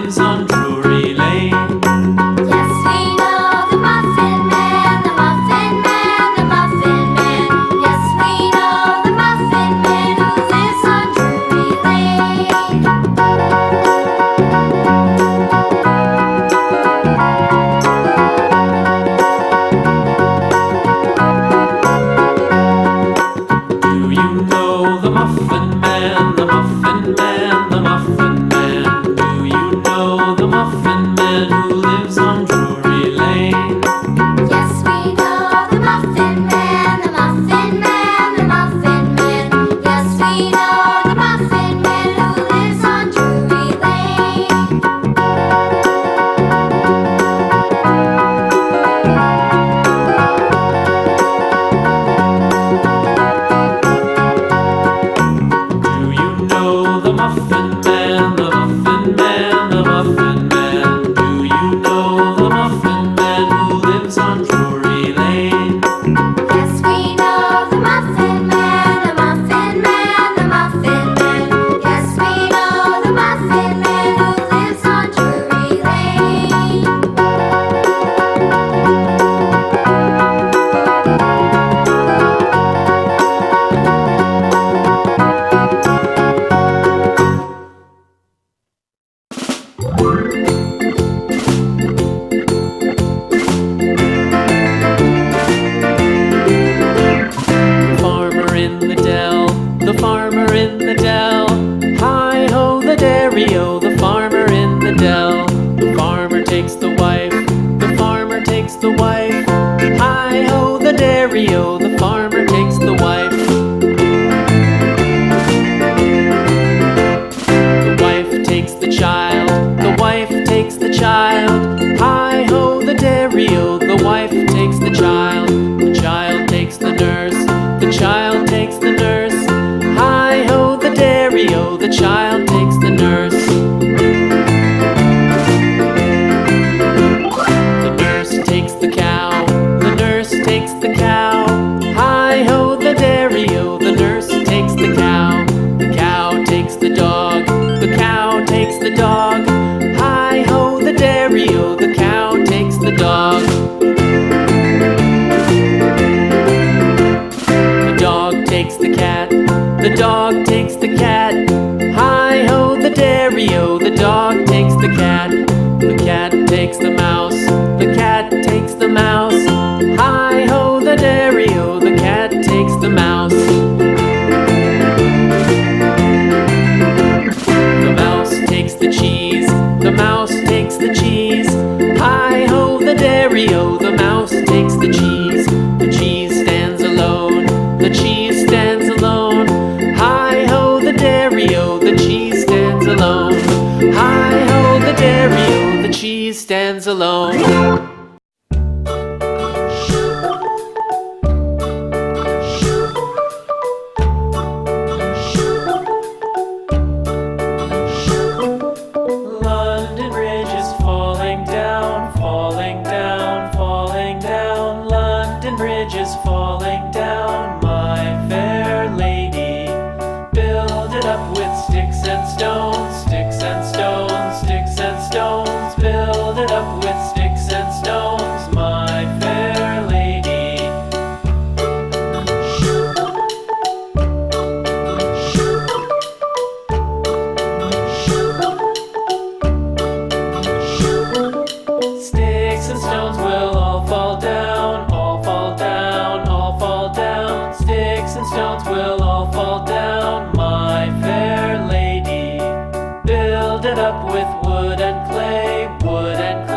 lives on Drury Lane. Yes, we know the Muffin Man, the Muffin Man, the Muffin Man. Yes, we know the Muffin Man who lives on Drury Lane. Do you know the Muffin Man, the Muffin Man, the Muffin Man? Do you know the Muffin Man who lives on Drury Lane? Yes, we know the Muffin Man, the Muffin Man, the Muffin Man. Yes, we know the Muffin Man who lives on Drury Lane. Do you know the Muffin Man, the Muffin Man, the Muffin Man? Do you know the Muffin Man who lives on Drury Lane? Yes, we know the Muffin Man, the Muffin Man, the Muffin Man. Yes, we know the Muffin Man who lives on Drury Lane. The farmer in the dell, the farmer in the dell. Hi-ho the dairy-o, the farmer in the dell. The farmer takes the wife, the farmer takes the wife. Hi-ho the dairy-o, the farmer takes the wife. The wife takes the child, the wife takes the child. Hi-ho the dairy-o, the wife takes the child. The child takes the nurse, the child takes the nurse. Hi-ho the dairy-o, the child takes the nurse. The nurse takes the cow, the nurse takes the cow. Hi-ho the dairy-o, the nurse takes the cow. The cow takes the dog, the cow takes the dog. Hi-ho the dairy-o, the cow takes the dog. The dog takes the cat, the dog takes the cat. Hi-ho the dairy-o, the dog takes the cat. The cat takes the mouse, the cat takes the mouse. Hi-ho the dairy-o, the cat takes the mouse. The mouse takes the cheese, the mouse takes the cheese. Hi-ho the dairy-o, the mouse takes the cheese. The cheese stands alone, the cheese stands alone. Hi-ho the dairy-o, the cheese stands alone. Hi-ho the dairy-o, the cheese stands alone. London Bridge is falling down, falling down, falling down. London Bridge is falling down, my fair lady. Build it up with sticks and stones, sticks and stones, sticks and stones. Build it up with sticks and stones, my fair lady. Sticks and stones will all fall down, all fall down, all fall down. Sticks and stones will all fall down, my fair lady. Build it up with wood and clay, wood and clay.